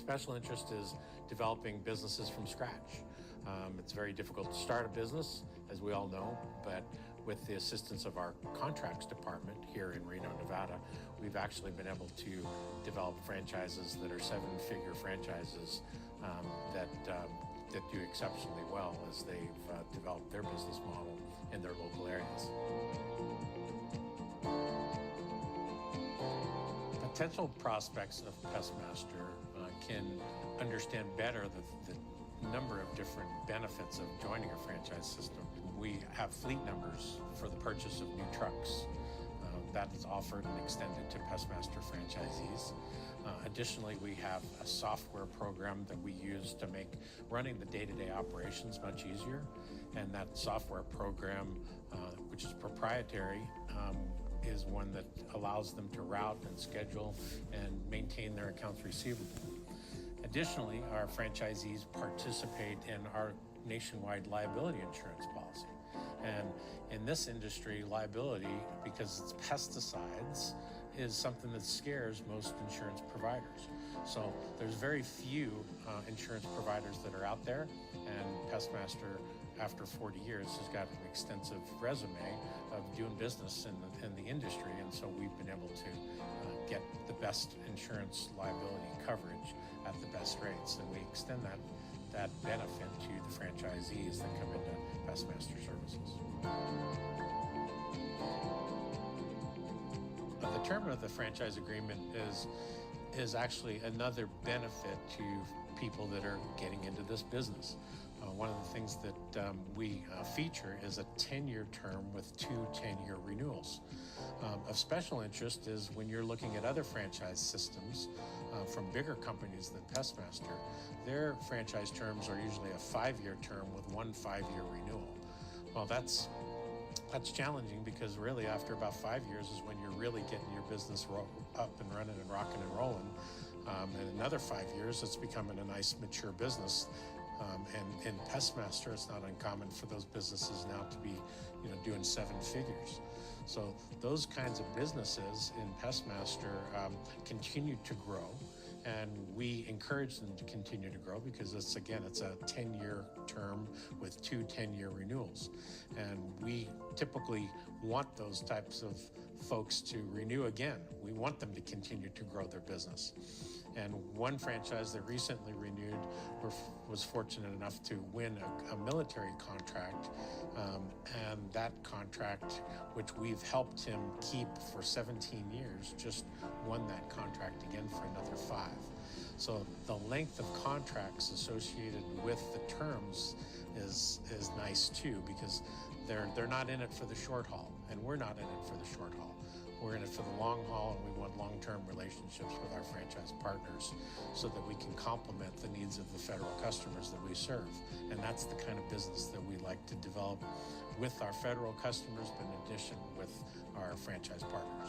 Special interest is developing businesses from scratch. It's very difficult to start a business, as we all know, but with the assistance of our contracts department here in Reno, Nevada, we've actually been able to develop franchises that are seven-figure franchises that do exceptionally well as they've developed their business model in their local areas. Potential prospects of Pestmaster can understand better the number of different benefits of joining a franchise system. We have fleet numbers for the purchase of new trucks. That is offered and extended to Pestmaster franchisees. Additionally, we have a software program that we use to make running the day-to-day operations much easier. And that software program, which is proprietary, is one that allows them to route and schedule and maintain their accounts receivable. Additionally, our franchisees participate in our nationwide liability insurance policy. And in this industry, liability, because it's pesticides, is something that scares most insurance providers. So there's very few insurance providers that are out there, and Pestmaster, after 40 years, has got an extensive resume of doing business in the industry, and so we've been able to get the best insurance liability coverage at the best rates, and we extend that benefit to the franchisees that come into Pestmaster services. The term of the franchise agreement is actually another benefit to people that are getting into this business. One of the things that we feature is a 10-year term with two 10-year renewals. Of special interest is when you're looking at other franchise systems from bigger companies than Pestmaster, their franchise terms are usually a 5-year term with one 5-year renewal. Well, that's challenging because really after about 5 years is when you're really getting your business up and running and rocking and rolling. And another 5 years, it's becoming a nice mature business. And in Pestmaster, it's not uncommon for those businesses now to be, doing 7 figures. So those kinds of businesses in Pestmaster continue to grow, and we encourage them to continue to grow because it's a 10-year term with two 10-year renewals. And we typically want those types of folks to renew again. We want them to continue to grow their business. And one franchise that recently renewed was fortunate enough to win a military contract, and that contract, which we've helped him keep for 17 years, just won that contract again for another 5. So the length of contracts associated with the terms is nice too, because they're not in it for the short haul, and we're not in it for the short haul. We're in it for the long haul, and we want long-term relationships with our franchise partners so that we can complement the needs of the federal customers that we serve. And that's the kind of business that we like to develop with our federal customers, but in addition with our franchise partners.